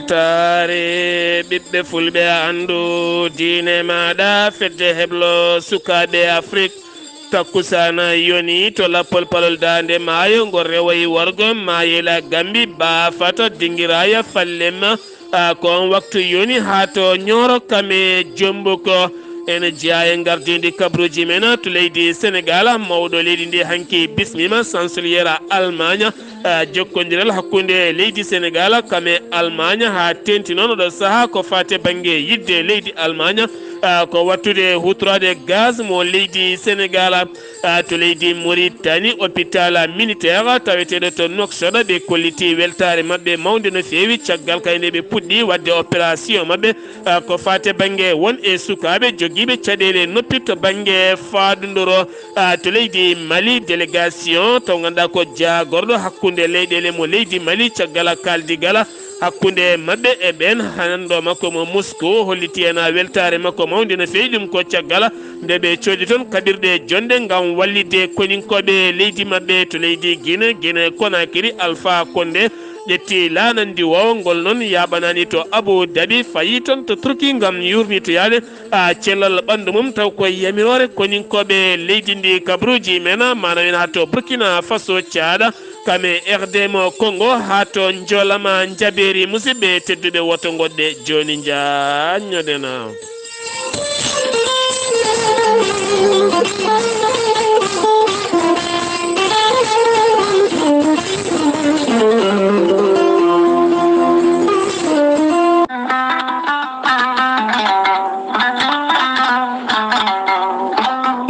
weltaare ɓiɓɓe fulɓe andu diine maɗa fedde heblo sukaɓe afrique takkusana yoni to lappol palol dande maayo ngo rewoyi worgo mayela gambi baafata dingiraya fallema kon waktu yoni ha to ñoro kame jombo ko ene jeeya e gardidi kabaruuji men to leydi sénégal mawɗo leydi ndi hanki bismima chanceliére allemagne jokkodiral hakkude leydi sénégal kame allemagne ha tenti noon oɗo saaha ko fate banggue yidde leydi allemagne ko wattude hutorade gaz mo leydi sénégal to leydi mauritanie hôpital militaire taweteɗo to Nouakchott ɓe kolliti weltare mabɓe mawde no fewi caggal kayne ɓe puɗɗi wadde opération mabɓe ko fate banggue won e sukaɓe joguiɓe caɗele noppi to banggue faɗodoro to leydi mali délégation taw ganduɗa ko jagorɗo hakkude leyɗele mo leydi mali caggal kaldigala hakkude mabɓe e ɓen hanndo makko mo Moscou holliti hen weltare makko mawde no fewi ɗum ko caggal nde ɓe coodi toon kaɓirɗe jonde gam wallide koninkoɓe leydi mabɓe to leydi Guinée Conakry Alpha Condé ƴetti lanandi wawol noon yaɓanani to Abu Dhabi fayi toon to Turquie gam yurnitoyade cellal ɓandu mum taw ko yamirore koninkoɓe leydi ndi kabaruuji men manam en ha to Burkina Faso Tchad kame RDM Congo ha to jolama jaɓeri musidɓe tedduɓe woto goɗɗe joni jañoɗena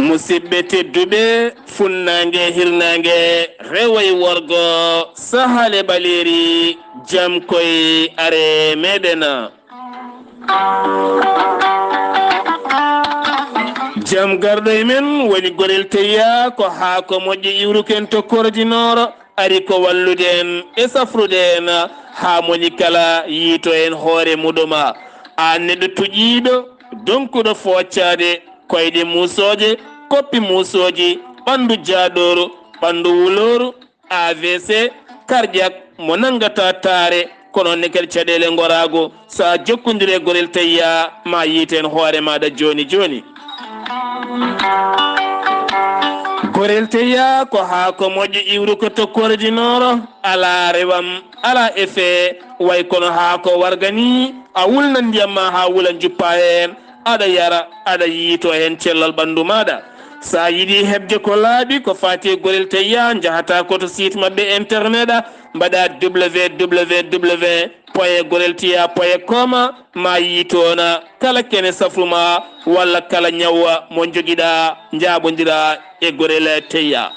musidɓe tedduɓe funnangue hirnangue rewoye worgo sahale ɓaleri jam koye are meɗen jam garɗo e men woni gorel teya ko ha ko moƴƴi iwruken to korodinoro ari ko wallude en e safrude en ha moni kala yiito en hoore muɗuma a neɗɗo tuƴiɗo donkuɗo foccade koyɗe musoje koppi musoji ɓandu jaɗoru ɓandu wuloru AVC cardiaque mo nangata taare kono ne kadi caɗele gorago sa jokkodire gorel tayya ma yiiten hoore maɗa joni joni gorel teya ko ha ko moƴƴo iwru ko tokkorodinoro ala rewam ala effet way kono ha ko wargani a wulna ndiyam ma ha wula juppa hen aɗa yara aɗa yiito hen cellal ɓandu maɗa sa yiiɗi hebde ko laaɓi ko fati gorel teya jahata koto site mabɓe internet mbaɗa www point gorel teya point com ma yiitona kala kene safruma walla kala ñawwa mo joguiɗa jaɓodira e gorel teya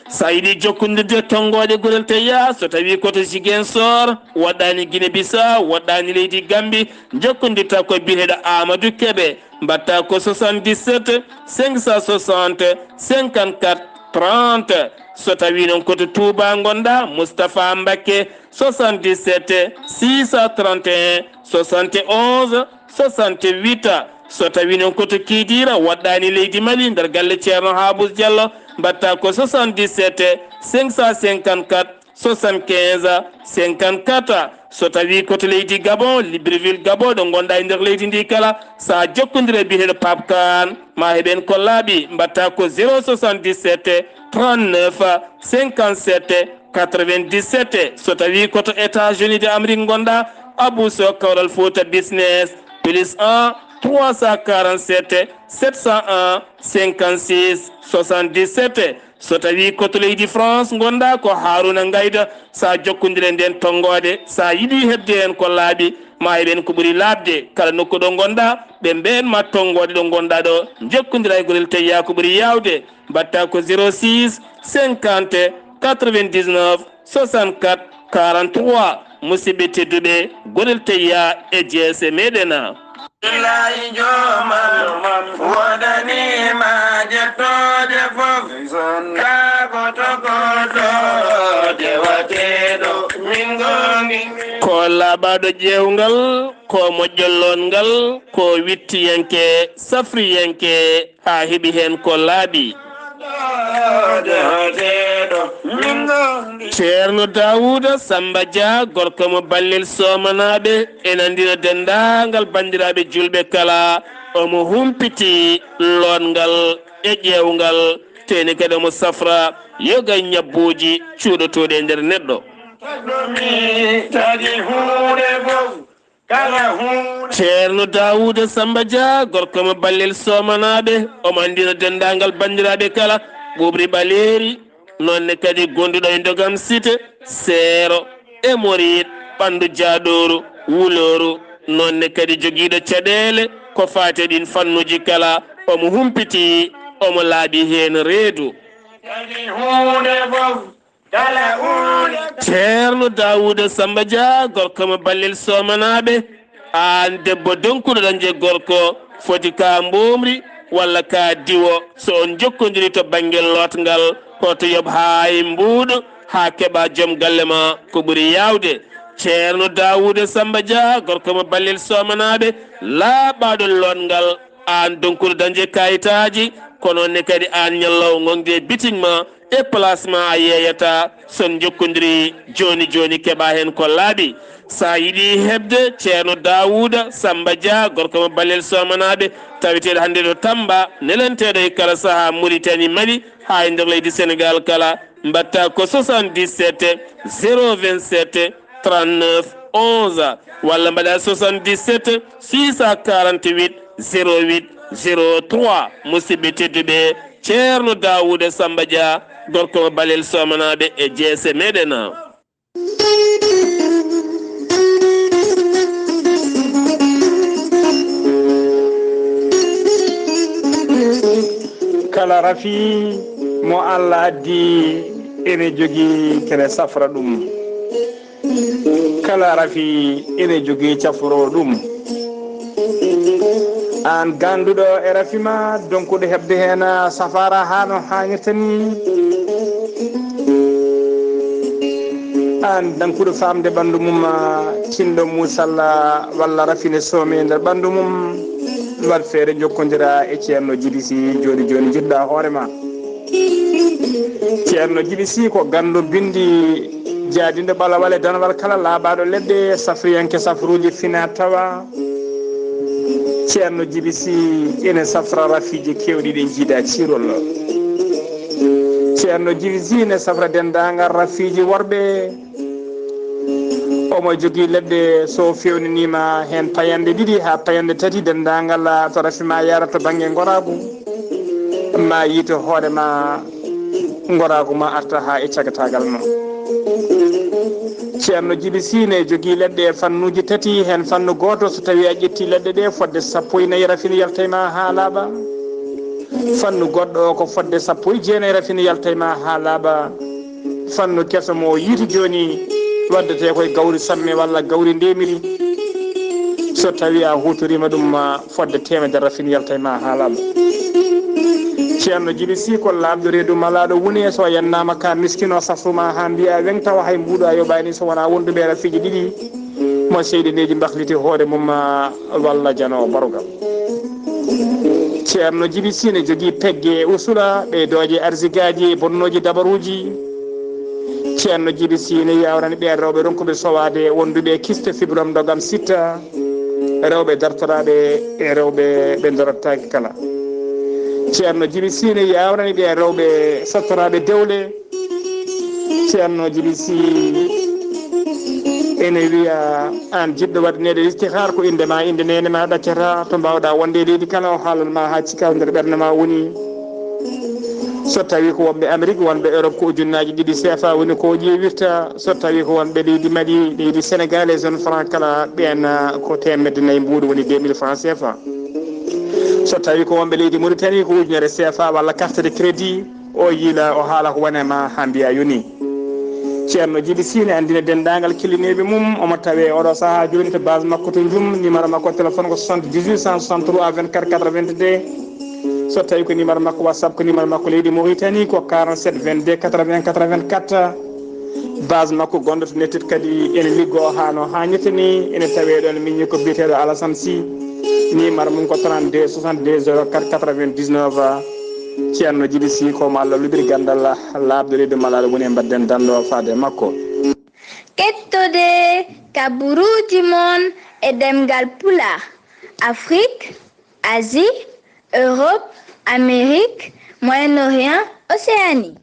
sa yiiɗi jokkodirde tongoje gorel teya so tawi koto Ziguinchor waɗɗani Guinée Bissau waɗɗani leydi Gambie jokkodirta ko biyeteɗo Amadou Kébé mbatta ko 77 560 54 30 so tawi noon koto Touba gonɗa Moustapha Mbacké 77 631 71 68 so tawi noon koto Kidira waɗɗani leydi Mali nder galle ceerno Habous Diallo mbatta ko 77 554 75 54 so tawi koto leydi Gabon Libreville Gabon ɗo gonɗa e nder leydi ndi kala sa jokkodire biyeteɗo Pape Kane ma heɓen ko laaɓi mbatta ko 077 39 57 97 so tawi koto États-Unis de Amérique gonɗa Abou Sow Kawral Fouta Business plus 1 347 701 56 77 so tawi koto leydi France gonɗa ko Harouna Gayda sa jokkodire nden tongode sa yiiɗi hebde hen ko laaɓi ma heɓen ko ɓuuri labde kala nokku ɗo gonɗa ɓe mben ma tongode ɗo gonɗa ɗo jokkodira e gorel teya ko ɓuuri yawde mbatta ko 06 50 99 64 43 musidɓe tedduɓe gorel teya e jeese meɗen Ilahi joman wodanima jettode fof kagotogoto jewateɗo min gongi ko laaɓaɗo ƴewgal ko moƴƴollon ngal ko wittiyanke safriyanke ha heeɓi hen ko laaɓi jewateɗo ceerno Daouda Samba Dia gorko mo ballel somanaɓe en andina dendagal bandiraɓe julɓe kala omo humpiti longal e ƴewgal teni kadi omo safra yoga ñabbuji cuuɗotoɗe e nder neɗɗo ceerno Daouda Samba Dia gorko mo ballel somanaɓe omo andina dendagal bandiraɓe kala ɓuɓri ɓaleri nonne kadi gonduɗo e dogam site seero e moriɗ ɓandu jaaɗoru wuloru nonne kadi joguiɗo caɗele ko fate ɗin fannuji kala omo humpiti omo laaɓi hen reedu ceerno Daouda Samba Dia gorko mo ballel somanaɓe an debbo donkuɗo ɗan je gorko foti ka mbomri walla ka diwo so on jokkodiri to bangguel lotgal hoto yoɓ hay mbuuɗo ha keɓa joom galle ma ko ɓuuri yawde ceerno Daouda Samba Dia gorko mo ballel somanaɓe laaɓaɗo lotgal an donkuɗo dañde kayitaji kono ne kadi an ñallaw gonɗe biting ma e placement a yeeyata son jokkodiri joni joni keɓa hen ko laaɓi sa yiiɗi hebde ceerno Daouda Samba Dia gorko mo ballel somanaɓe taweteɗo hannde ɗo Tamba nelenteɗo e kala saaha Mauritanie Mali ha e nder leydi Sénégal kala mbatta ko 77 027 39 11 walla mbaɗa 77 648 08 03 musidɓe tedduɓe ceerno Daouda Samba Dia gorko mo ballel somanaɓe e jeese meɗen kala rafi mo Allah addi ene jogui kene safra ɗum kala rafi ene jogui cafro ɗum an ganduɗo e rafi ma donkuɗo hebde hen safara ha no hannirta ni an dankuɗo famde ɓandu mum tinɗo musalla walla rafine soome nder ɓandu mum wat feere jokkodira e ceerno Djiby Sy joni joni jiɗɗa hoorema ceerno Djiby Sy ko gandu bindi jaadinde ɓalawal e danawal kala laaɓaɗo leɗɗe safriyanke safruji fina tawa ceerno Djiby Sy ene safra rafiji kewɗi ɗe jiida cirol ceerno Djiby Sy ne safra dendagal rafiji worɓe omo jogui leɗɗe so fewninima hen payande ɗiɗi ha payande tati dendagal to rafima yara to banggue goragu ma yiito hoorema goragu ma arta ha e cagatagal no ceerno Djiby Sy ne jogui leɗɗe fannuji tati hen fannu goto so tawi a ƴetti leɗɗe ɗe fodde 14 rafine yaltayma ha laaɓa fannu goɗɗo ko fodde 19 rafine yaltayma ha laaɓa fannu keso mo yiiti joni waddete koye gawri samme walla gawri ndemiri so tawi a hutorima ɗum fodde 100 rafine yaltayma ha laaɓa ceerno Djiby Sy ko laaɓdo reedu malaɗo woni so yannama ka miskino safruma ha mbiya weng tawa hay mbuɗo a yoɓani so wona wonduɓe rafiji ɗiɗi mo seyɗineji mbahliti hoore mum walla jano barugal ceerno Djiby Sy ne jogui pegge usula ɓeydoje arsigaji bonnoji dabaruji ceerno Djiby Sy ne yawrani ɓe rewɓe ronkuɓe sowade wonduɓe kiste fibrom dogam sitta rewɓe dartoraɓe e rewɓe ɓe dorottaki kala ceerno Djiby Sy ne yawrani ɓe rewɓe sattoraɓe dewle ceerno Djiby Sy ene wiya an jiɗɗo waɗanede istihar ko indema inde nene ma ɗaccata to mbawɗa wonde leydi kala o haalalma ha cikka nder ɓerde ma woni so tawi ko wonɓe Amérique wonɓe Europe ko ujunnaji ɗiɗi CFA woni ko ƴeewirta so tawi ko wonɓe leydi Mali leydi Sénégal e zone franc kala ɓen ko 100 mbuɗo woni 2000 francs CFA so tawi ko wonɓe leydi Mauritanie ko ujunere CFA walla carte de crédit o yiila o haala ko wonema ha mbiya yoni ceerno Djiby Sy ne andina dendagal killineɓe mum omo tawe oɗo saaha joni to base makko to Djoum numéro makko téléphone ko 78 163 24 82 so tawi ko numéro makko WhatsApp ko numéro makko leydi Mauritanie ko 47 22 80 84 base makko gonɗo to nettit kadi ene liggo ha no hannirta ni ene tawe ɗon min ko biyeteɗo Alassane Sy numéro mum ko 32 62 04 99 ceerno Djiby Sy komo Allah lubiri Ganndal laabde reedu malade woni e mbadden dando faade makko. Keɗtode kabaruuji mon e ɗemngal pulaar. Afrique, Asie, Europe, Amérique, Moyen-Orient, Océanie.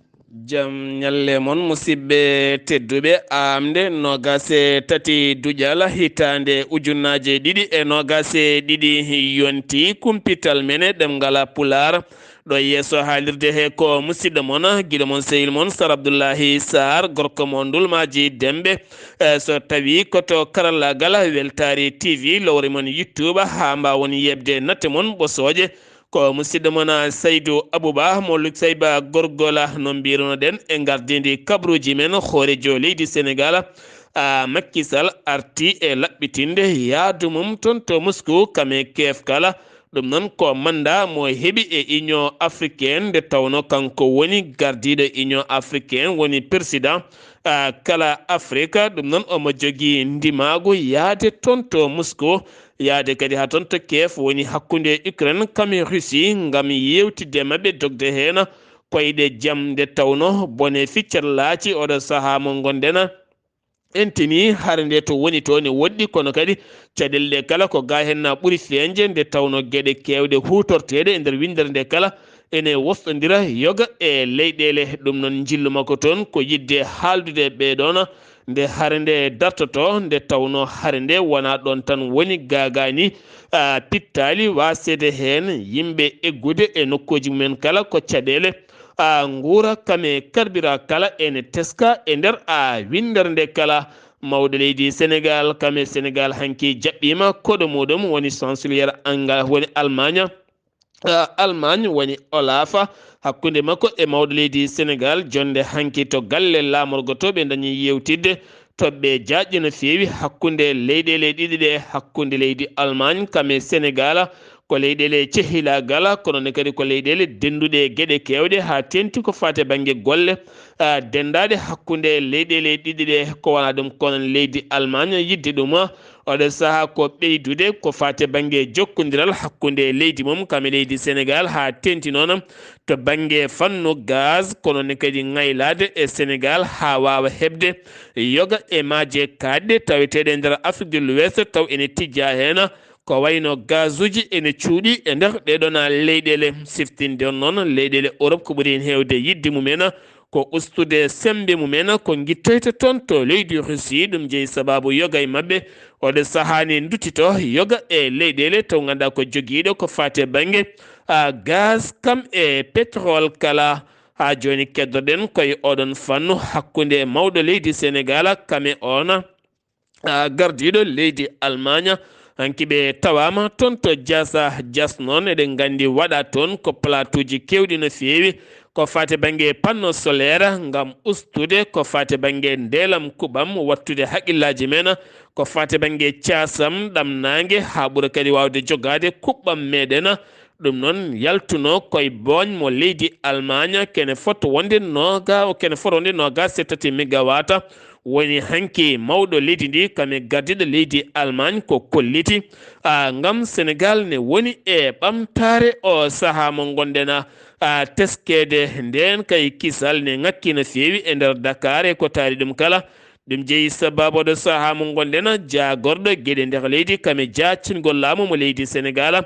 Jam ñalle mon musidɓe tedduɓe aaɓnde nogase tati duujal hitande ujunnaje ɗiɗi e nogase ɗiɗi yonti kumpital mene ɗemngal pulaar ɗo yeeso haalirde he ko musidɗo mon guiɗo mon sehil mon Sar Abdullaahi Saar gorko mon dulmaji demɓe so tawi koto karallagal Weltaare TV lowre mon YouTube ha mbawon yebde natte mon ɓosoje ko musidɗo mon Saydou Abouba mo Luksayba gorgola no mbirunoɗen e gardidi kabaruuji men hoorejo leydi Sénégal Macky Sall arti e laɓɓitinde yaadu mum toon to Moscou kame kefkala ɗum noon ko manda mo heeɓi e Union africaine nde tawno kanko woni gardiɗo Union africaine woni président kala Afrique ɗum noon omo jogui ndimagu yaade toon to Moscou yaade kadi ha toon to Kiev woni hakkude Ukraine kame Russie ngam yewtidde mabɓe dogde hen koyɗe jaam nde tawno bone ficcat laaci oɗo saaha mo gonɗen entini hare nde to woni to ne woɗɗi kono kadi caɗele kala ko ga hen na ɓuuri feñde nde tawno gueɗe kewɗe hutorteɗe e nder windere nde kala ene wofɗodira yoga e leyɗele ɗum noon jillu makko toon ko yidde haaldude ɓeɗon nde hare nde dartoto nde tawno hare nde wona ɗon tan woni gagani pittali wasede hen yimɓe eggude e nokkuji mumen kala ko caɗele nguura kame karbira kala ene teska e nder windere nde kala mawɗo leydi Sénégal kame Sénégal hanki jaɓɓima koɗo muɗum woni chanceliére woni Allemagne woni Olafa hakkude makko e mawɗo leydi Sénégal jonde hanki to galle lamorgo to ɓe dañi yewtidde toɓɓe jaƴƴi no fewi hakkude leyɗele ɗiɗi ɗe hakkude leydi Allemagne kame Sénégal ko leyɗele cehilagal kono ne kadi ko leyɗele denduɗe gueɗe kewɗe ha tenti ko fate banggue golle dendade hakkude leyɗele ɗiɗi ɗe ko wona ɗum kono leydi Allemagne yidde ɗum oɗo saaha ko ɓeydude ko fate banggue jokkodiral hakkude leydi mum kame leydi Sénégal ha tenti noon to banggue fannu gaz kono ne kadi ngaylade e Sénégal ha wawa hebde yoga e maaje kadɗe taweteɗe nder Afrique de l'Ouest taw ene tijja hen ko wayno gazuji ene cuuɗi e nder ɗeɗon leyɗele siftinde noon leyɗele Europe ko ɓuuri hen hewde yidde mumen ko ustude sembe mumen ko guittoyta toon to leydi Russie ɗum jeeyi sababu yoga e mabɓe oɗo sahani duttito yoga e leyɗele taw ganduɗa ko joguiɗo ko fate banggue gaz kam e pétrole kala ha joni keddoɗen koye oɗon fannu hakkude mawɗo leydi Sénégal kame on gardiɗo leydi Allemagne hanki ɓe tawama toon to jas noon eɗen gandi waɗa toon ko platuji kewɗi no fewi ko fate banggue panneau solaire ngam ustude ko fate banggue ndelam kuɓam wattude haqqillaji men ko fate banggue casam ɗamnangue ha ɓuura kadi wawde jogade kuɓɓam meɗen ɗum noon yaltuno koye boñ mo leydi Allemagne kene foto wonde noga settati mégawata woni hanki mawɗo leydi ndi kame gardiɗo leydi Allemagne ko kolliti ngam Sénégal ne woni e ɓamtare o saaha mo gonɗen teskede nden kay kisal ne ngakki no fewi e nder Dakar e ko taari ɗum kala ɗum jeeyi sababu ɗo saaha mo gonɗen jagorɗo gueɗe nder leydi kame jaccingol laamu mo leydi Sénégal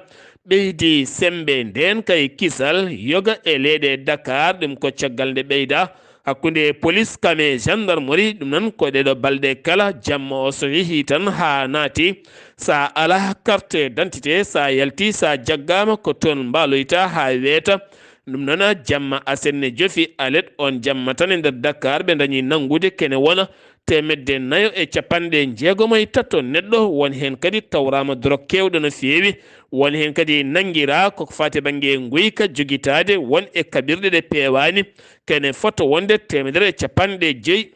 ɓeydi sembe nden kay kisal yoga e leyɗe Dakar ɗum ko caggal nde ɓeyda hakkude police kame gendarmerie ɗum nan ko ɗeɗo balɗe kala jamma o so yeehi tan ha naati sa ala carte d'identité sa yalti sa jaggama ko toon mbaloyta ha weeta ɗum noon jamma asenne jofi alet on jamma tan e nder Dakar ɓe dañi nangude kene wona temedde nayo e capanɗe jeegom e tatto neɗɗo won hen kadi tawrama drog kewɗo no fewi won hen kadi nanguira koko fate banggue guyka joguitade won e kabirɗe ɗe pewani kene foto wonde temedere e capanɗe joyyi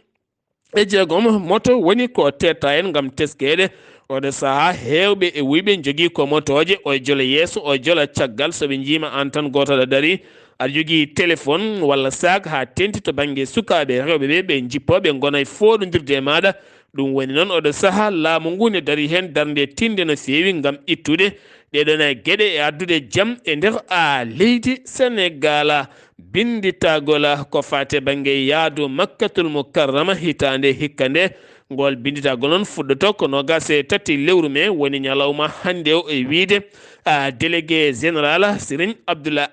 e jeegom moto woni ko tetta en gam teskede oɗo saaha hewɓe e wuyɓe jogui ko motoje o jola yeeso o jola caggal soɓe jiima an tan gotoɗo dari aɗa jogui téléphone walla sac ha tenti to banggue sukaɓe rewɓe ɓe jippoɓe gona e foɗodirde e maɗa ɗum woni noon oɗo saaha laamu ngu ne dari hen darde tinde no fewi gam ittude ɗeɗon geɗe e addude jam e nder leydi Sénégal. Binditagola ko fate bange yaadu Makkatul Mukarrama hitande hikka nde ngol binditagol noon fuɗɗoto ko nogas e tati lewru me woni ñalawma hannde o e wiide délégué général Serigne Abdullahi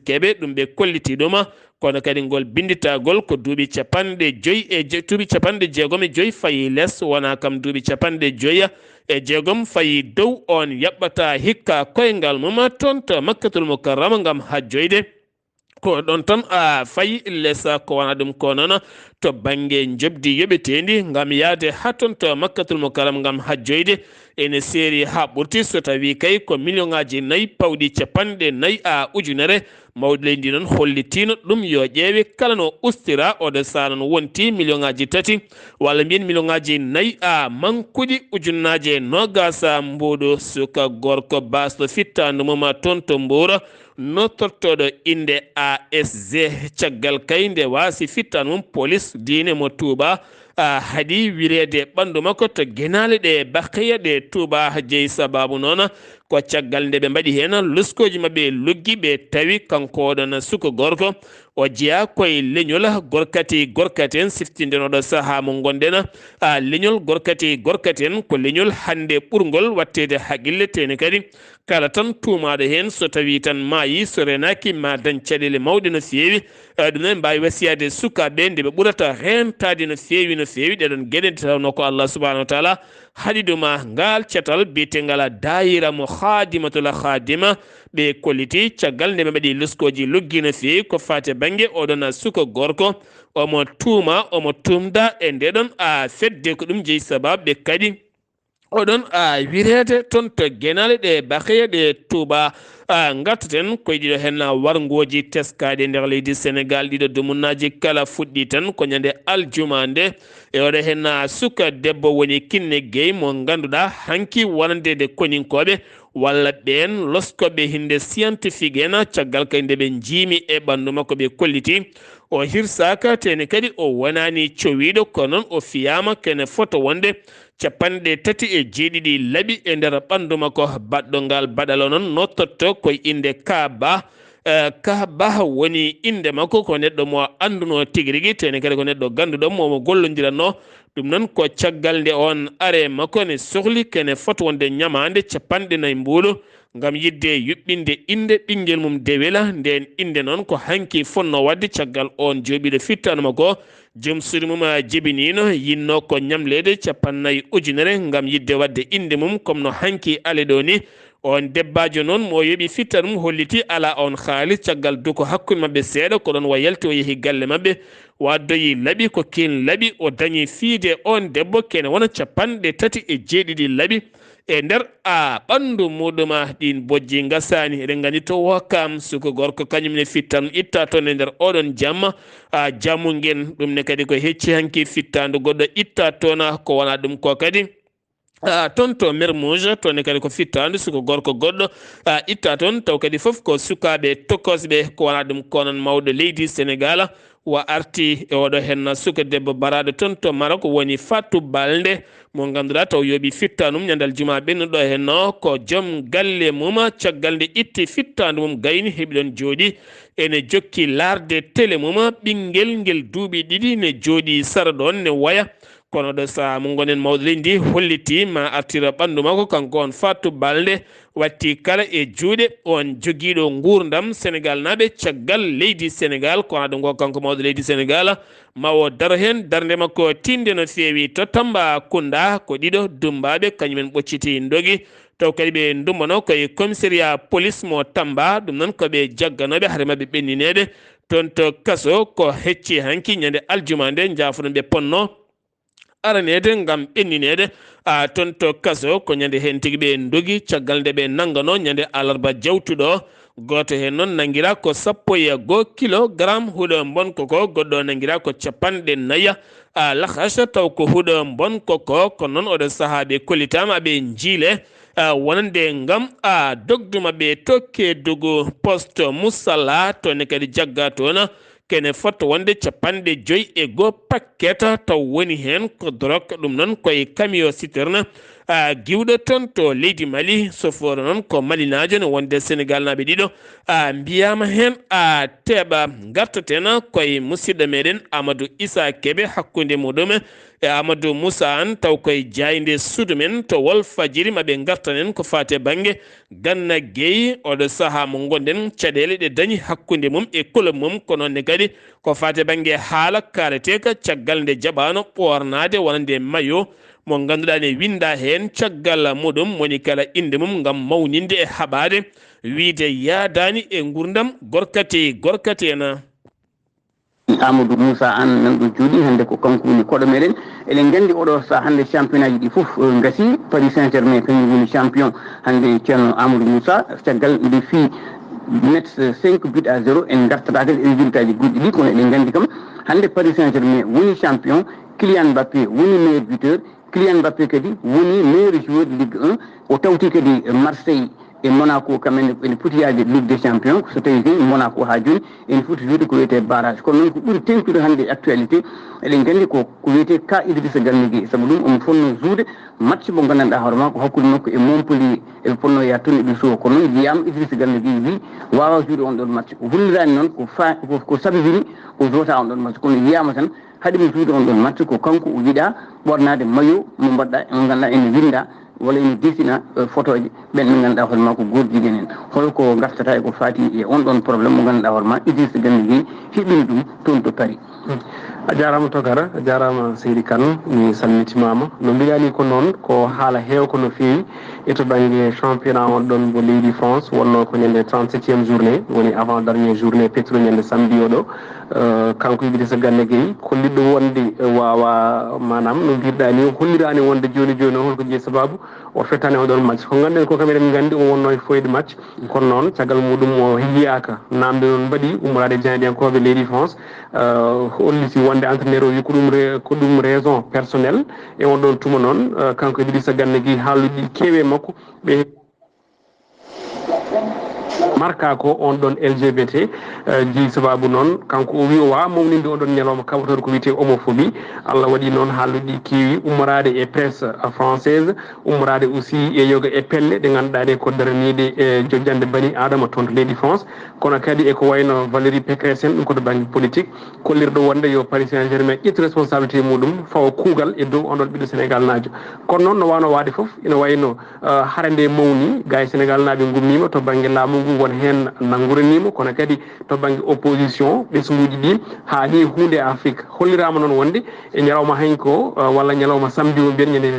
Kebe ɗum ɓe kollitiɗoma kono kadi ngol binditagol ko duuɓi capanɗe joyi e duuɓi capanɗe jeegom e joyi fayi less wona kam duuɓi capanɗe joyi e jeegom fayi dow on yaɓɓata hikka koyngal mum toon to Makkatul Mukarrama ngam hajjoyde ko ɗon tan fayi lessa ko wona ɗum ko noon to bange jobdi yoɓetendi ngam yaade ha ton to Makkatul Mukarrama ngam hajjoyde ene seeri ha ɓurti so tawi kay ko million ngaji 4 pawɗi capanɗe 4 ujunere mawɗo leydi noon hollitino ɗum yo ƴeewe kala no ustira oɗo saa noon wonti million ngaji 3 walla mbiyen million ngaji 4 mankuɗi ujunnaje nogas mbuɗo suka gorko basɗo fittandu mum toon to Mbour nottortoɗo inde ASG caggal kay nde wasi fittandu mum police diine mo Touba haadi wirede ɓandu makko to genale ɗe bakiya ɗe Touba jeeyi sababu noon ko caggal nde ɓe mbaɗi hen luskoji mabɓe luggi ɓe tawi kanko oɗon suka gorko o jeeya koye leñol gorkati en siftinde oɗo saaha mo gonɗen leñol gorkati en ko leñol hannde ɓurgol wattede haqqille tene kadi kala tan tumaɗo hen so tawi tan maayi so renaki ma dañ caɗele mawɗe no fewi ɗum noon mbawi wasiyade sukaɓe nde ɓe ɓurata rentade no fewi ɗeɗon gueɗe tawno ko Allah subahanahu wa taala haɗi ɗuma ngal cetal biyetengal dayira mo khadimatul khadima ɓe kolliti caggal nde ɓe mbaɗi luskoji luggi no fewi ko fate banggue oɗon suka gorko omo tuuma omo tumda e ndeɗon fedde ko ɗum jeeyi sababu ɓe kadi oɗon wirede toon to guenale ɗe bakiya ɗe Touba gartaten koye ɗiɗo hen wargoji teskaɗe nder leydi Sénégal ɗiɗo dumunnaji kala fuɗɗi tan ko ñande aljuma nde e oɗo hen suka debbo woni Kinne Gueye mo ganduɗa hanki wonandede koninkoɓe walla ɓen loskoɓe hinde scientifique en caggal kay nde ɓe jiimi e ɓandu makko ɓe kolliti o hirsaka tene kadi o wonani cowiɗo ko noon o fiyama kene foto wonde 37 laaɓi e nder ɓandu makko baɗɗo ngal baɗalo noon nottotto koye inde Kaba woni inde makko ko neɗɗo mo anduno tigui rigui tene kadi ko neɗɗo ganduɗo momo gollodiranno ɗum noon ko caggal nde on are makko ne sohli kene foto wonde ñamande 40 mbuɗo ngam yidde yuɓɓinde inde ɓinguel mum Dewle nden inde noon ko hanki fonno wadde caggal on jooɓiɗo fittanoma ko joom suudu mum jibinino yinno ko ñamlede 50 ujunere ngam yidde wadde inde mum comme no hanki ale ɗo ni on debbajo noon mo yoɓi fittan mum holliti ala on haali caggal duko hakkude mabɓe seeɗa ko ɗon wa yalti o yeehi galle mabɓe waddoyi laaɓi ko kin laaɓi o dañi fiide on debbo kene wona 37 laaɓi e nder ɓandu muɗuma ɗin bojji gasani eɗen gandi to wokkam suko gorko kañumne fittan itta toon e nder oɗon jamma jammugen ɗum ne kadi ko hecci hanki fittandu goɗɗo itta toona ko wona ɗum ko kadi toon to Mermoz toon kadi ko fittandu suko gorko goɗɗo itta toon taw kadi foof ko sukaɓe tokkosɓe ko wona ɗum konon mawɗo leydi Sénégal wa arti e oɗo hen suka debbo baraɗo toon to Maroc woni Fatou Balde mo ganduɗa taw yoɓi fittanum ñandal juma ɓennuɗo hen ko joom galle mum caggal nde itti fittandu mum gayni heeɓi ɗon jooɗi ene jokki larde télé mum ɓinguel ngel duuɓi ɗiɗi ne jooɗi sara ɗon ne waya kono ɗo saaha mo gonen mawɗo leydi holliti ma artira ɓandu makko kanko on Fatou Balde watti kala e juuɗe on joguiɗo gurdam Sénégal naɓe caggal leydi Sénégal kono ɗum ko kanko mawɗo leydi Sénégal ma o daro hen darde makko tinde no fewi to Tambacounda ko ɗiɗo dumbaɓe kañumen ɓocciti dogui taw kadi ɓe dumbano koye commissariat police mo Tamba ɗum noon koɓe jagganoɓe haade mabɓe ɓenninede toon to kaso ko hecci hanki ñande aljuma nde jafoɗon ɓe ponno aranede ngam ɓenninede toon to kaso ko ñande hen tigui ɓe dogui caggal nde ɓe nanggano ñande alarba jawtuɗo goto hen noon nanguira ko 1 kilogramme huuɗo bonko ko goɗɗo nanguira ko 40 lahas taw ko huuɗo bonko ko noon oɗo saaha ɓe kollitama ɓe jiile wonande ngam dogduma ɓe tokke dogo poste Moussala toon kadi jagga toon kene fotto wonde 51 paquet taw woni hen ko drogue ɗum noon koye camion citerne giwɗo ton to leydi Mali soforo noon ko malinajo ne wonde Sénégal naɓe ɗiɗo mbiyama hen teɓa gartaten koye musidɗo meɗen Amadou Issa Kébé hakkude muɗum e Amadou Moussa an taw koye jayde suudu men to Walfadjri maɓe gartanen ko fate banggue Ganna Gueye oɗo saaha mo gonɗen caɗele ɗe dañi hakkude mum e club mum ko nonne kadi ko fate banggue haala kaleteka caggal nde jaɓano ɓornade wonande mayo mo ganduɗa ne winda hen caggal muɗum moni kala inde mum gam mawninde e haɓade wiide yaadani e gurdam gorkate na Amadou Moussa an nanɗo juuɗi hande ko kanko woni koɗo meɗen eɗen gandi oɗo sa hande championnat ji ɗi foof gasi Paris Saint-Germain kañum woni champion hande ceerno Amadou Moussa caggal mbiɗe fi net 5-0 en gartata kadi résultat ji goɗɗi ɗi kono eɗen gandi kam hande Paris Saint-Germain woni champion Kylian Mbappé woni meilleur buteur Kylian Mbappé kadi woni meilleur joueur de Ligue 1 o tawti kadi Marseille e Monaco kamen ene foti yaade Ligue des Champions so tawi kay Monaco ha joni ene foti joude ko wiyete barrage kono noon ko ɓuuri tentude hande actualité eɗen gandi ko wiyete ka Idrissa Gana Gueye saabu ɗum omo fonno joude match mo gandanɗa hoore ma ko hakkude makko e Montpellier eɓe ponno ya tourné ɗum suwa kono noon wiyama Idrissa Gana Gueye wi wawa joude on ɗon match o hollirani noon ko sabibini o jota on ɗon match kono wiyama tan haɗimi joude on ɗon match ko kanko o yiɗa ɓornade maillot mo mbaɗɗa mo ganduɗa ene winda walla ene desina photo ji ɓen ɓe ganduɗa hoore ma ko goor jiguen en holko gartata e ko fati e on ɗon probléme mo ganduɗa hoore ma Idrissa Gana Gueye heɓini ɗum toon to Paris. a jarama Togara a jarama Seydi Kane mi salmitimama no mbiyani ko noon ko haala hewko no fewi e to banggue championnat on ɗon mo leydi France wonno ko ñande 37e journée woni avant dernier journée pétro ñande samedi oɗo kanko Idrissa Gana Gueye kolliɗo wonde wawa manam no mbirɗa ni hollirani wonde joni joni holko jeeyi sababu o fettani oɗon match ko ganden ko kam eɗen gandi o wonno e foyde match kono noon caggal muɗum o yiyaka namde noon mbaɗi ummorade janiɗiyankoɓe leydi France holliti wonde entraîneur o wi ko ɗum raison personnel e on ɗon tuma noon kanko Idrissa Gana Gueye haaluji ɗi keewe makko ɓe marka ko on ɗon LGBT jeeyi sababu noon kanko o wi o wawa mawninde on ɗon ñalawma kabator ko wiyete homophobie Allah waɗi noon haalluɗi keewi ummorade e presse française ummorade aussi e yoga e pelle ɗe ganduɗa ɗe ko daraniɗe e jojjande bani adama toon to leydi France kono kadi eko wayno Valérie Pécresse en ɗum koto banggue politique kollirɗo wonde yo Paris Saint-Germain ƴettu responsabilité muɗum fawa kuugal e dow on ɗon ɓiɗɗo Sénégal najo kono noon no wano waade foof ina wayno hara nde mawni ga e Sénégal naaɓe gummima to banggue laamu ngu won hen nangguranimo kono kadi to banggue opposition ɓesguji ɗi haali hunde Afrique hollirama noon wonde e ñalawma hanko walla ñalawma samedi o mbiyen ñande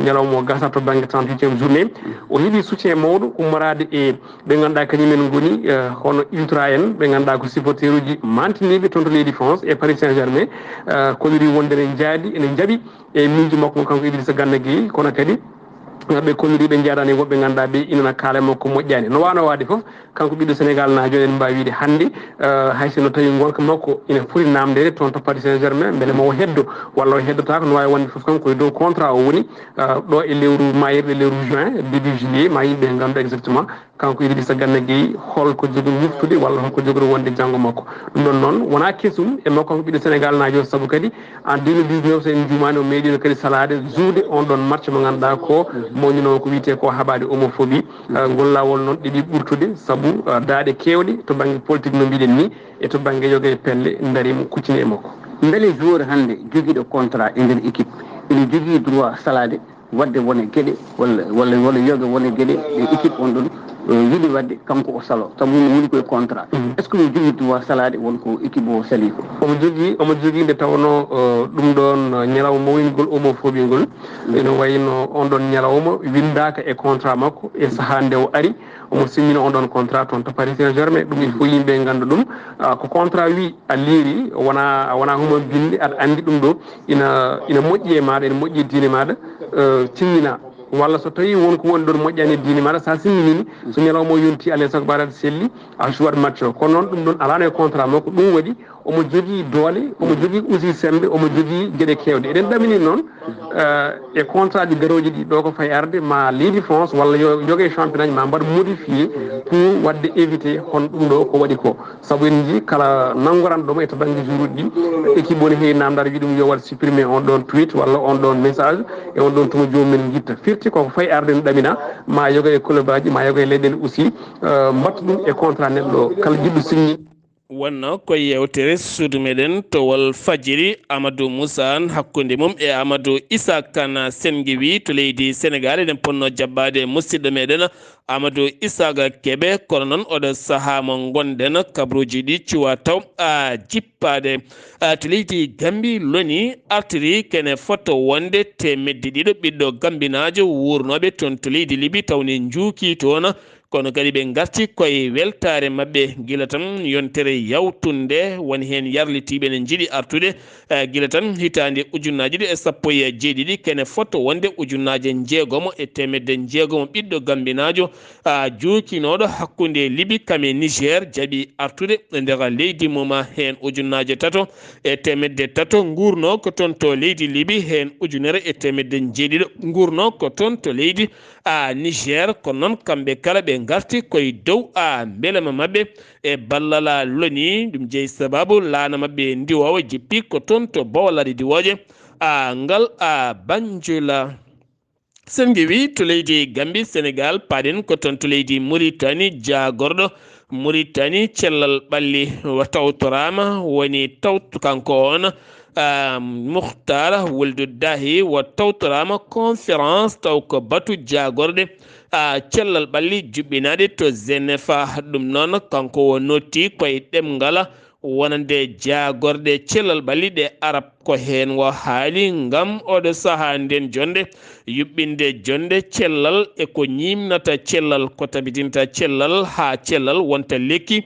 ñalawma o gasa to banggue 38e journée o heeɓi soutien mawɗo ummorade e ɓe ganduɗa kañumen goni hono ultra en ɓe ganduɗa ko supporter uji mantiniɓe toon to leydi France e Paris Saint-Germain kolliri wonde ene jaadi ene jaaɓi e miijo makko kanko Idrissa Gana Gueye kono kadi ɓe kolliriɓe jeeɗani woɓɓe ganduɗa ɓe inana kaala makko moƴƴani no wano wade foof kanko ɓiɗɗo Sénégal najo en mbawi wiide hannde haysono tawi gonka makko ina foti namdede toon to Paris Saint-Germain beele mo heddo walla o heddotako no wawi wonde foof kanko e dow contrat o woni ɗo e lewru mayirɗe lewru juin début juillet ma yimɓe gandu exactement kanko Idrissa Gana Gueye holko jogori wuftude walla holko jogori wonde janggo makko ɗum ɗon noon wona kesum e makko kanko ɓiɗɗo Sénégal najo saabu kadi en 2019 so en jumani o meeɗino kadi salade juude on ɗon match mo ganduɗa ko mawninoo ko wiyete ko haɓade homophobie ngol lawol noon ɗiɗi ɓurtude saabu daaɗe kewɗe to banggue politique no mbiɗen ni e to banggue yoga e pelle darimo kuccini e makko beele joueur hande joguiɗo contrat e nder équipe ene jogui droit salade wadde wone gueɗe walla yoga wone gueɗe e équipe on ɗon yiɗi wadde kanko o salo saabu no woni koye contrat est ce que no jogui droit salade wonko équipe o sali ko omo jogui nde tawno ɗum ɗon ñalawma mawningol homophobie ngol ene wayno on ɗon ñalawma windaka e contrat makko e saaha nde o ari omo simmino on ɗon contrat toon to Paris Saint-Germain ɗum il faut yimɓe ganda ɗum ko contrat wi a liiri wona humo binde aɗa andi ɗum ɗo ina moƴƴi e maɗa ene moƴƴi e diine maɗa timmina walla so tawi wonko woni ɗon moƴƴani e diine maɗa sa simminini so ñalawma o yonti alay sago mbaɗa selli a jouat match o kono noon ɗum ɗon alano e contrat makko ɗum waɗi omo jogii doole omo jogii aussi sembe omo jogii geɗe kewɗe eɗen ɗamini noon e contrat ji garooji ɗi ɗo ko fayi arde ma leydi France walla yoge championnat ji ma mbaɗa modifié pour wadde évité hon ɗum ɗo ko waɗi ko sabu en jii kala nanngoranɗomo e to baŋnge jour uji ɗi équipe woni heewi namdade wi ɗum yo waɗ supprimé on ɗon tweet walla on ɗon message e on ɗon tuma jomumen jitta firti koko fayi arde no ɗamina ma yoga e club aji ma yoga e leyɗele aussi mbatta ɗum e contrat neɗɗo kala jiɗɗo signé wonno ko yewtere suudu meɗen towol fajiri Amadou Moussa an hakkude mum e Amadou Issa Kane Sengiwi to leydi Sénégal eɗen ponno jabbade musidɗo meɗen Amadou Issaga Kebe kono noon oɗo saaha mo gonɗen kabaruuji ɗi cuwa taw a jippade to leydi Gambi loni artiri kene foto wonde temedde ɗiɗo ɓiɗɗo gambinajo wurnoɓe toon to leydi Libi tawni juuki toon kono kadi ɓe garti koye weltare mabɓe gila tan yontere yawtunde woni hen yarlitiɓe ne jiiɗi artude gila tan hitande ujunnaji ɗi e sappo e jeeɗiɗi kene foto wonde ujunnaje jeegomo e temedde jeegomo ɓiɗɗo gambinajo juukinoɗo hakkude Libi kame Niger jaaɓi artude e nder leydi mum hen ujunnaje tato e temedde tato gurno ko toon to leydi Libi hen ujunere e temedde jeeɗiɗo gurno ko toon to leydi Niger kono noon kamɓe kala ɓe garti koye dow beelema mabɓe e ballala loni ɗum jeeyi sababu laana mabɓe ndiwowo jippi ko toon to bowlade diwoje ngal Banjula sen jeewi to leydi Gambi Sénégal paɗen ko toon to leydi Mauritanie jagorɗo Mauritanie Cellal ɓalli tawtorama woni tawtu kanko on Mukhtar Weldudahi wo tawtorama conférence taw ko batu jagorɗe Cellal ɓalli juɓɓinade to Genefa ɗum noon kanko wo notti koye ɗemngal wonande jagorɗe Cellal ɓalli ɗe arab ko hen wo haali ngam oɗo saaha nden jonde yuɓɓinde jonde cellal e ko ñimnata cellal ko tabitinta cellal ha cellal wonta lekki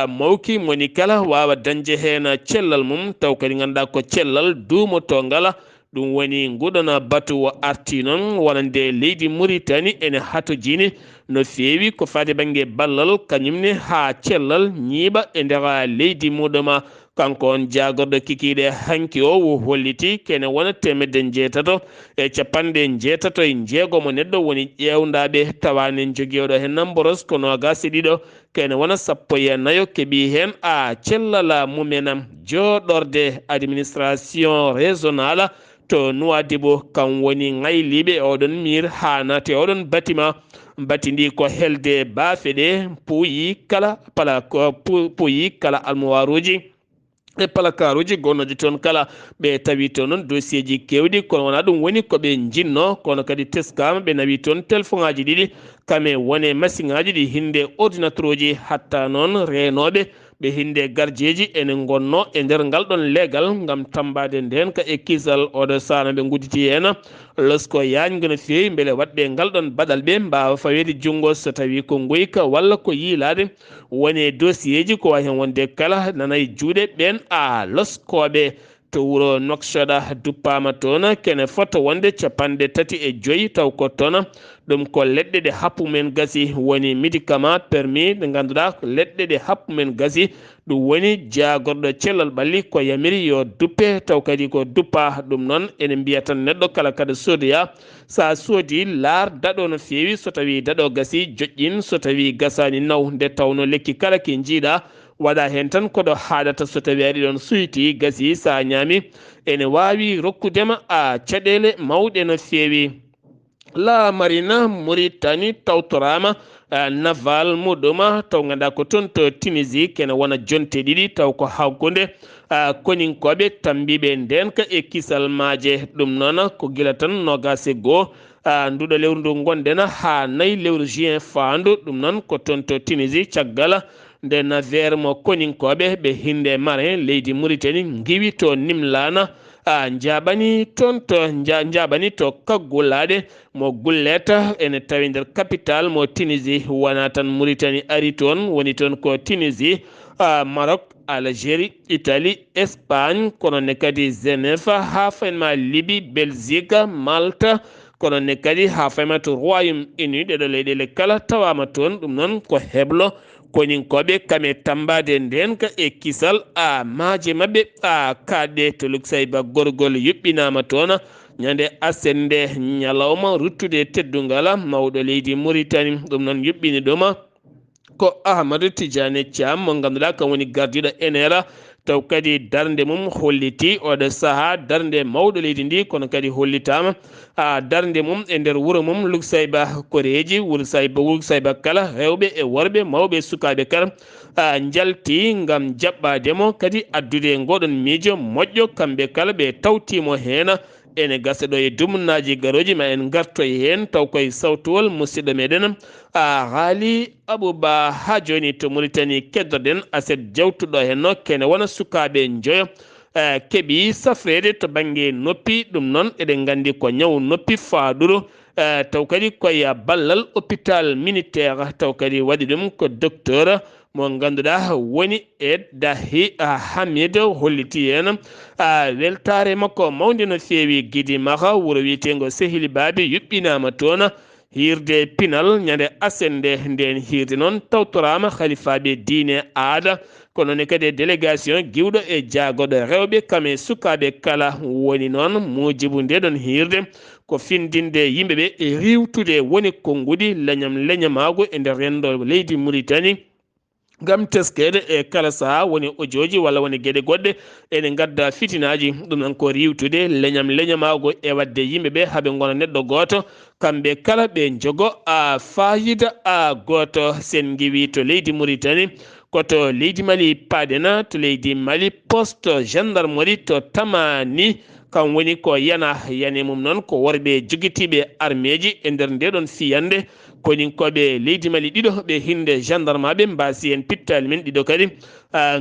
mawki moni kala wawa dañde hen cellal mum taw kadi ganduɗa ko cellal duumoto ngala ɗum woni nguɗona batu o arti noon wonande leydi Mauritanie ene hatojini no feewi ko fati banggue ballal kañumne ha cellal ñiiɓa e nder leydi muɗuma kanko on jagorɗo kikiɗe hanki o wo holliti kene wona temedde jeetato e capanɗe jeetato e jeegomo neɗɗo woni ƴewdaɓe tawani jogioɗo hen namboros ko nogas e ɗiɗo kene wona sappo e nayo keeɓi hen cellal mumen joɗorde administration régional to Nouadhibou kam woni ngayliɓe oɗon mir ha nate oɗon bâtiment batindi ko helde baafe ɗe puyi kala pala puyi kala almuwaruji e palakaruji gonnoji toon kala ɓe tawi toon noon dossier ji kewɗi kono wona ɗum woni koɓe jinno kono kadi teskama ɓe nawi toon téléphone aji ɗiɗi kame wone machine aji ɗi hinde ordinateur uji hatta noon renoɓe ɓe hinde gardieji ene gonno e nder ngal ɗon leegal gam tambade nden ka e kisal oɗo sana ɓe gudditi hen losko yañgo no fewi beele waɗɓe ngal ɗon baɗal ɓe mbawa fawede junggo so tawi ko goyka walla ko yiilade woni dossier ji ko wawi hen wonde kala nanayi juuɗe ɓen loskoɓe to wuro Nouakchott duppama toon kene foto wonde capanɗe 35 taw ko toon ɗum ko leɗɗe ɗe happu men gasi woni médicament permis ɗe ganduɗa ko leɗɗe ɗe happu men gasi ɗum woni jagorɗo cellal ɓalli ko yamiri yo duppe taw kadi ko duppa ɗum noon ene mbiya tan neɗɗo kala kada sodoya sa soodi laar daɗo no fewi so tawi daɗo gasi joƴƴin so tawi gasani naw nde tawno lekki kala ki jiiɗa waɗa hen tan koɗo haɗata so tawi ari ɗon suyti gasi sa ñami ene wawi rokkudema caɗele mawɗe no fewi la marina Mauritanie tawtorama naval muɗum taw ganduɗa ko toon to Tunisie kene wona jonte ɗiɗi taw ko hakkude koninkoɓe tambiɓe nden ka e kisal maaje ɗum noon ko guila tan nogas e goho nduɗo lewru ndu gonɗen ha 4 lewru juin fandu ɗum noon ko toon to Tunisie caggal nde navire mo koninkoɓe ɓe hinde marin leydi Mauritanie giwi to Nimlana jaɓani toon to jaɓani to kaggulade mo gulleta ene tawi nder capital mo Tunisie wona tan Mauritanie ari toon woni toon ko Tunisie Maroc Algérie Italie Espagne kono ne kadi Genève ha faynma Libye Belgique Malte kono ne kadi ha fayma to Royaume Uni ɗeɗo leyɗele kala tawama toon ɗum noon ko heblo koninkoɓe kame tambade nden ka e kisal maaje mabɓe kaɗɗe to luksayba gorgol yuɓɓinama toon ñande asende ñalawma ruttude teddungal mawɗo leydi Mauritanie ɗum noon yuɓɓini ɗuma ko Ahmadou Tidiane Thiam mo ganduɗa kan woni gardiɗo enera taw kadi darde mum holliti oɗo saaha darde mawɗo leydi ndi kono kadi hollitama darde mum e nder wuuro mum luksayba koreji wursayba kala rewɓe e worɓe mawɓe sukaɓe kala jalti gam jaɓɓademo kadi addude ngoɗon miijo moƴƴo kamɓe kala ɓe tawtimo hen ene gasa ɗo e dumnaji garoji ma en gartoy hen taw koye sawtawol musidɗo meɗen haali abouba ha joni to Mauritanie keddoɗen aset jawtuɗo henno kene wona sukaɓe joyo keeɓi safrede to banggue noppi ɗum noon eɗen gandi ko ñaw noppi faaɗuru taw kadi koye ballal hôpital militaire taw kadi waɗi ɗum ko docteur mo ganduɗa woni Dahi Hamid holliti hen weltare makko mawde no fewi guidi maha wuuro wiyetego Sehili Babi yuɓɓinama toon hirde pinal ñande asende nden hirde noon tawtorama khalifaɓe diine aada kono ne kadi délégation giwɗo e jaagoɗo rewɓe kame sukaɓe kala woni noon mujibu nde ɗon hirde ko findinde yimɓeɓe e riwtude woni konngudi leñamago e nder rendo leydi Mauritanie gam teskede e kala saha woni ojoji walla woni gueɗe goɗɗe ene gadda fitinaji ɗum noon ko riwtude leñamago e wadde yimɓeɓe haaɓe gona neɗɗo goto kamɓe kala ɓe jogo fayida goto sen giwi to leydi Mauritanie koto leydi Mali paɗena to leydi Mali poste gendarmerie to tamani kam woni ko yani mum noon ko worɓe joguitiɓe armeji e nder ndeɗon fiyande koninkoɓe leydi Mali ɗiɗo ɓe hinde gendarme ɓe mbasi hen pittali men ɗiɗo kadi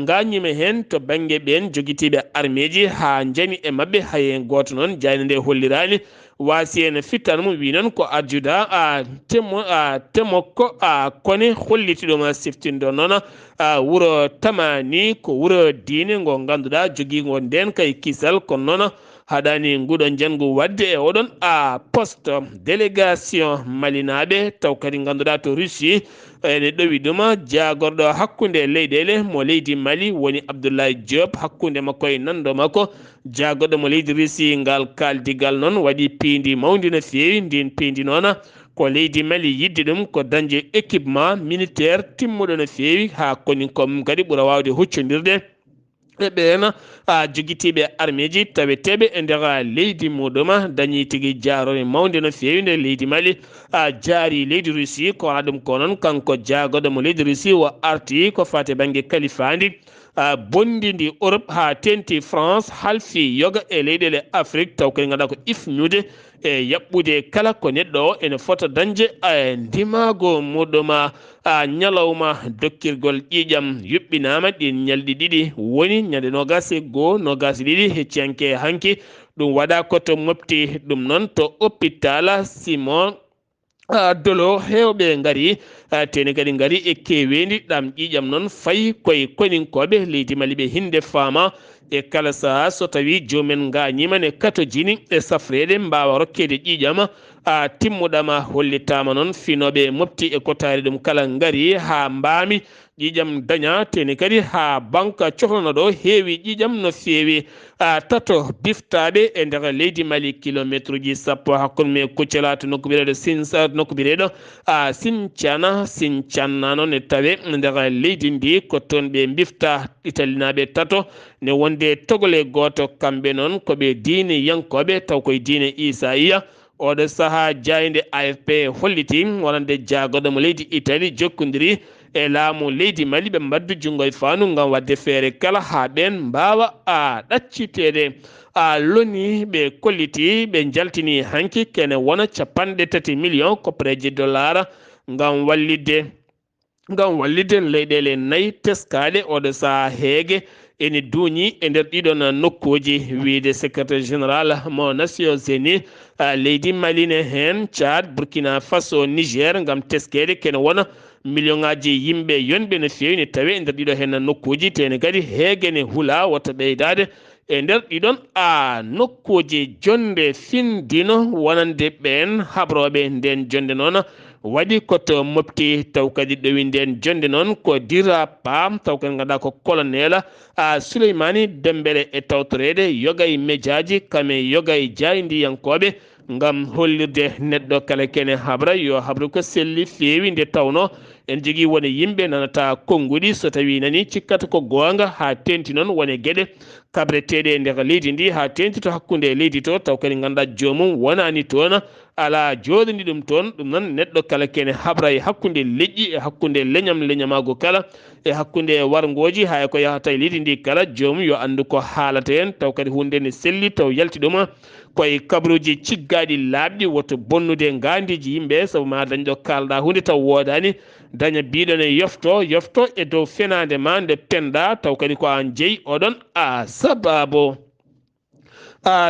gañima hen to banggue ɓen joguitiɓe armeji ha jani e mabɓe hay goto noon jayde nde hollirani wasi hen fittano mum wi noon ko adjuda temokko kone holliti ɗum siftindo noon wuuro tamani ko wuuro diine ngo ganduɗa joguigo nden kay kisal kono noon haɗani nguɗon jangu wadde e oɗon poste délégation malinaɓe taw kadi ganduɗa to Russie ene ɗowi ɗuma jagorɗo hakkude leyɗele mo leydi Mali woni Abdullaahi Diop hakkude makko e nando makko jagorɗo mo leydi Russie ngal kaldigal noon waɗi piindi mawdi no fewi ndin piindi noon ko leydi Mali yidde ɗum ko dañde équipement militaire timmuɗo no fewi ha koninkom kadi ɓuura wawde huccodirde ɓen joguitiɓe armeji taweteɓe e nder leydi muɗum dañi tigui jarore mawde no fewi nde leydi Mali jaari leydi Russie ko wona ɗum ko noon kanko jagoɗo mo leydi Russie o arti ko fate banggue kalifandi bondidi Europe ha tenti France halfi yoga e leyɗele Afrique taw kadi ganduɗa ko ifnude e yaɓɓude kala ko neɗɗo o ene fota dañde ndimago muɗum ñalawma dokkirgol ƴiƴam yuɓɓinama ɗin ñalɗi ɗiɗi woni ñande nogas e goho nogas ɗiɗi hecciyanke hanki ɗum waɗa koto mofti ɗum noon to hôpital Simon dolo hewɓe ngari teni kadi ngari e kewendi ɗam ƴiƴam noon fayi koye koninkoɓe leydi Mali ɓe hinde fama e kala saha so tawi jomumen gañima ne kato jini e safrede mbawa rokkede ƴiƴam timmuɗama hollitama noon finoɓe mofti e kotari ɗum kala ngari ha mbami ƴiƴam daña teni kadi ha banque cohlono ɗo heewi ƴiƴam no feewi tato biftaɓe e nder leydi Mali kilométre ji sappo hakkude me Cellal to nokku bireɗo nokku bireɗo Sincana noon e tawe nder leydi ndi ko toon ɓe bifta italinaɓe tato ne wonde togole goto kamɓe noon koɓe diine yankoɓe taw koye diine Isaiya oɗo saaha jayde AFP holliti wonande jagoɗo mo leydi Italie jokkodiri e laamu leydi Mali ɓe mbaddu jungo e fannu gam wadde feere kala ha ɓen mbawa ɗaccitede loni ɓe kolliti ɓe jaltini hanki kene wona 3 millions koppareje dollar gam wallide leyɗele 4 teskaɗe oɗo saaha heege ene duuñi e nder ɗiɗon nokkuji wiide secrétaire général mo Nations Unies leydi Mali ne hen Tchad Burkina Faso Niger gam teskede kene wona million ngaji yimɓe yonɓe no fewi ne tawi e nder ɗiɗo hen nokkuji tene kadi heege ne huula wota ɓeydade e nder ɗiɗon nokkuji jonde findino wonande ɓen habroɓe nden jonde noon waɗi koto mofti taw kadi ɗowinde jonde noon ko dira pam taw kadi ganduɗa ko colonel Souleymani Dembélé e tawtorede yogay médiaji kame yogay jaydiyankoɓe ngam hollirde neɗɗo kala kene habra yo habru ko selli feewi nde tawno en jogui wone yimɓe nanata konguɗi so tawi nani cikkata ko gonga ha tenti noon wone gueɗe kabreteɗe e nder leydi ndi ha tenti to hakkude leydi to taw kadi ganduɗa jomum wonani toon ala joɗodi ɗum toon ɗum noon neɗɗo kala kene habra e hakkude leƴƴi e hakkude leñamago kala e hakkude wargoji hay ko yahata e leydi ndi kala jomum yo andu ko haalata hen taw kadi hunde ne selli taw yalti ɗuma koye kabaruuji ciggaɗi laaɓɗi woto bonnude gandiji yimɓe saabu ma dañɗo kalɗa hunde taw wodani daña biɗon e yofto e dow fenade ma nde penɗa taw kadi ko an jeeyi oɗon sababu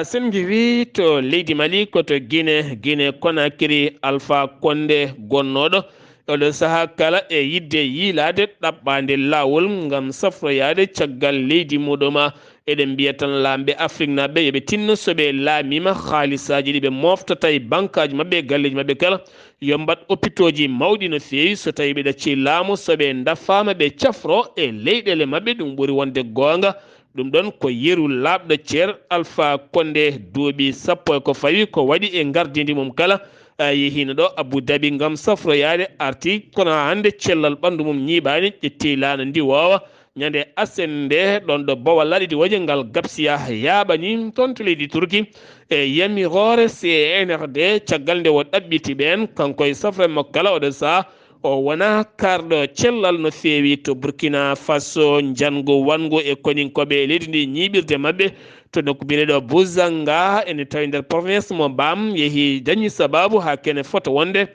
sen guiri to leydi Mali koto Guinée Conakry Alpha Condé gonnoɗo oɗo saaha kala e yidde yiilade ɗaɓɓade lawol ngam safroyade caggal leydi muɗuma eɗen mbiya tan lamɓe Afrique naɓe yoɓe tinno soɓe laamima haalisaji ɗi ɓe moftata e banqueaji mabɓe galleji mabɓe kala yo mbat hôpitaux ji mawɗi no fewi so tawi ɓe ɗacci laamu soɓe daffama ɓe cafro e leyɗele mabɓe ɗum ɓuuri wonde gonga ɗum ɗon ko yeru laaɓɗo ceer Alpha Condé duuɓi sappo e ko fawi ko waɗi e gardidi mum kala yehino ɗo Abu Dhabi ngam safroyade arti kono hannde cellal ɓandu mum ñiɓani ƴetti laana ndi wowa ñande asende ɗon ɗo bowal laɗiɗi woje ngal gabsiya yaaɓani toon to leydi Turki e yamirore CNRD caggal nde wo ɗaɓɓiti ɓen kanko e safre makko kala oɗo saha o wona karɗo cellal no fewi to Burkina Faso jango wango e koninkoɓe leydi ndi ñiɓirde mabɓe to nokku biyeɗo Buzanga ene tawi nder province mo Bam yeehi dañi sababu ha kene fota wonde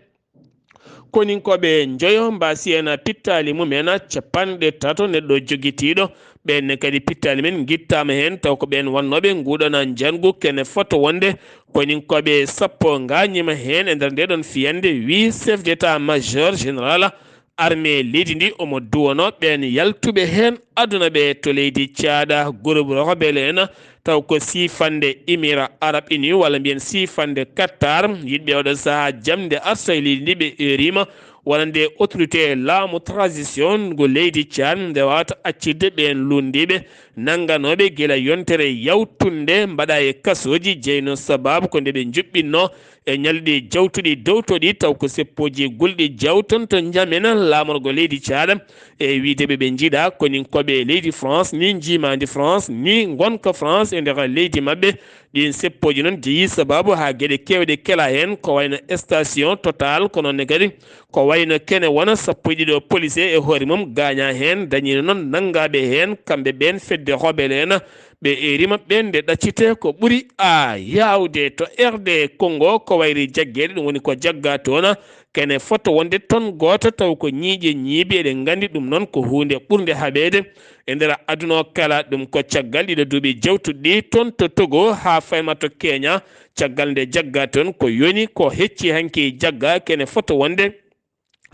koninkoɓe joyo mbasi en pittali mumen capanɗe tato neɗɗo joguitiɗo ɓenne kadi pittali men guittama hen taw ko ɓen wannoɓe nguɗona jangu kene foto wonde koninkoɓe sappo gañima hen e nder ndeɗon fiyande wi chef d' état majeur général armée leydi ndi omo duwono ɓen yaltuɓe hen aduna ɓe to leydi Thiada groupe rebelle en taw ko sifande Émirats Arabes Unis walla mbiyen sifande Qatar yidɓe oɗo saaha jamde arta e leydi ndi ɓe erima wonande autorité laamu transition ngo leydi Thiad nde wawata accirde ɓen lundiɓe nangganoɓe guila yontere yawtunde mbaɗa e kasoji jeyno sababu ko nde ɓe juɓɓinno e ñalɗi jawtuɗi dowtoɗi taw ko seppoji gulɗi jawton to jamena laamorgo leydi Thiad e wideɓe ɓe jiiɗa koninkoɓe leydi France ni jimadi France ni gonka France e nder leydi mabɓe ɗin seppoji noon jeeyi sababu ha gueɗe kewɗe kela hen ko wayno station Total ko noonne kadi ko wayno kene wona sappo e ɗiɗo policier e hoore mum gaña hen dañino noon nanggaɓe hen kamɓe ɓen fedde rebelle en ɓe erima ɓen nde ɗaccite ko ɓuuri yawde to RD Congo ko wayri jagguede ɗum woni ko jagga toon kene foto wonde ton goto taw ko ñiiƴe ñiibi eɗen gandi ɗum noon ko hunde ɓurde haɓede e nder aduna o kala ɗum ko caggal ɗiɗo duuɓi jawtuɗɗi toon to Togo ha fayma to Kenya caggal nde jagga toon ko yoni ko hecci hanki jagga kene foto wonde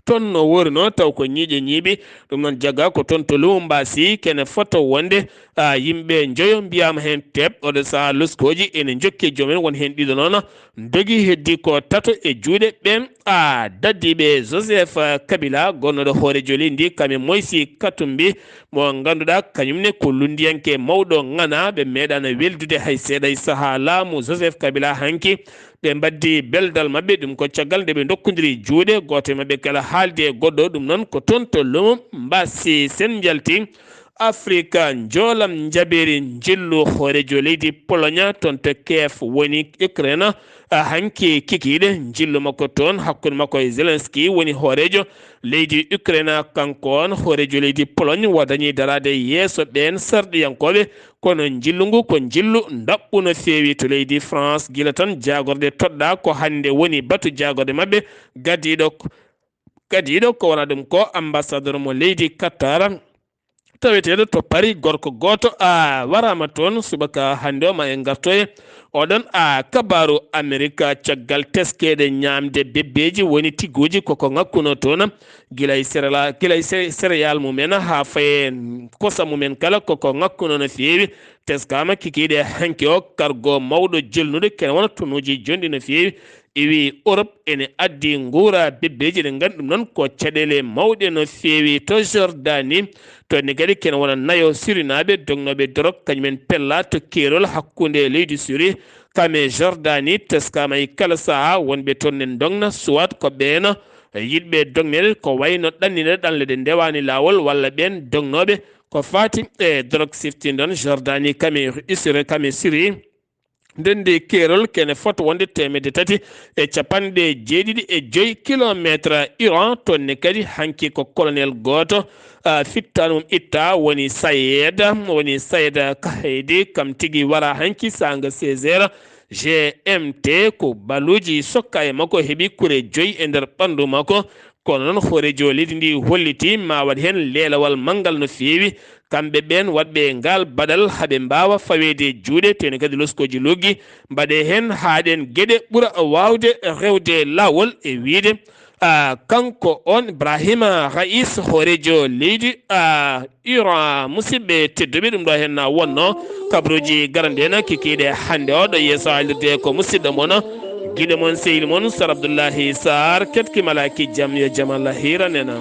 toon no worno taw ko ñiiƴe ñiiɓi ɗum noon jagga ko toon to Lumbasi kene foto wonde yimɓe joyo mbiyama hen teɓ oɗo saaha luskoji ene jokki joomen won hen ɗiɗo noon dogui heddi ko tato e juuɗe ɓen daddiɓe Joseph Kabila gonnoɗo hoorejo leydi kame Moysi Katumbi mo ganduɗa kañumne ko lundiyanke mawɗo ngana ɓe meeɗano weldude hay seeɗa e saaha laamu Joseph Kabila hanki ɓe mbaddi beldal mabɓe ɗum ko caggal nde ɓe dokkodiri juuɗe goto e mabɓe kala haaldi e goɗɗo ɗum noon ko toon to Lumo Mbasi sen jalti Afrique joolam jaɓeri jillu hoorejo leydi Pologne toon to Kiev woni Ukraine hanki kikiɗe jillu makko toon hakkude makko e Zelensky woni hoorejo leydi Ukraine kanko on hoorejo leydi Pologne wadañi darade yeeso ɓen sarɗiyankoɓe kono jillu ngu ko jillu daɓɓu no feewi to leydi France gila tan jagorde toɗɗa ko hannde woni batu jagorde mabɓe gadiɗo ko wona ɗum ko ambassadeur mo leydi Qatar taweteɗo to Paris gorko goto warama toon subaka hannde o ma en gartoye oɗon kabaru Amérique caggal teskede ñamde bebbeji woni tiguji koko ngakkuno toon guilay céréal mumen ha faye kosa mumen kala koko ngakkuno no feewi teskama kikiɗe hanki o kargo mawɗo jelnude kene wona tonuji jonɗi no feewi iwi Europe ene addi nguura bebbeji ɗe ganduɗum noon ko caɗele mawɗe no feewi to Jordanie to ne kadi ken wona nayo sirinaɓe dognoɓe dorog kañumen pella to keerol hakkude leydi Syrie kame Jordanie teskama e kala saaha wonɓe toon ne dogna soit ko ɓeeno yiɗɓe dognede ko wayno ɗannine ɗanle ɗe ndewani lawol walla ɓen dognoɓe ko faati e dorog siftindon Jordanie kame Syrie ndendi keerol kene foto wonde 375 kilométre Iran tonne kadi hanki ko colonel goto fittanum itta woni Sayed Kahedi kam tigi wara hanki sanga 16h GMT ko baluji sokka e makko heeɓi kure 5 e nder ɓandu makko kono noon horejo leydi ndi holliti ma waɗ hen leelawal manggal no feewi kamɓe ɓen waɗɓe ngal baɗal haɓe mbawa fawede juuɗe tene kadi loskoji loggi mbaɗe hen haɗen gueɗe ɓuura wawde rewde lawol e wiide kanko on Ibrahima Rais horejo leydi Iran musidɓe tedduɓe ɗum ɗo hen wonno kabaruuji garanɗen kikiɗe hannde o ɗo yeeso haalirde ko musidɗo moon guiɗo moon sehil moon Sar Abdullaahi Saar ketkimala ki jaam yo jaam Allah hiranena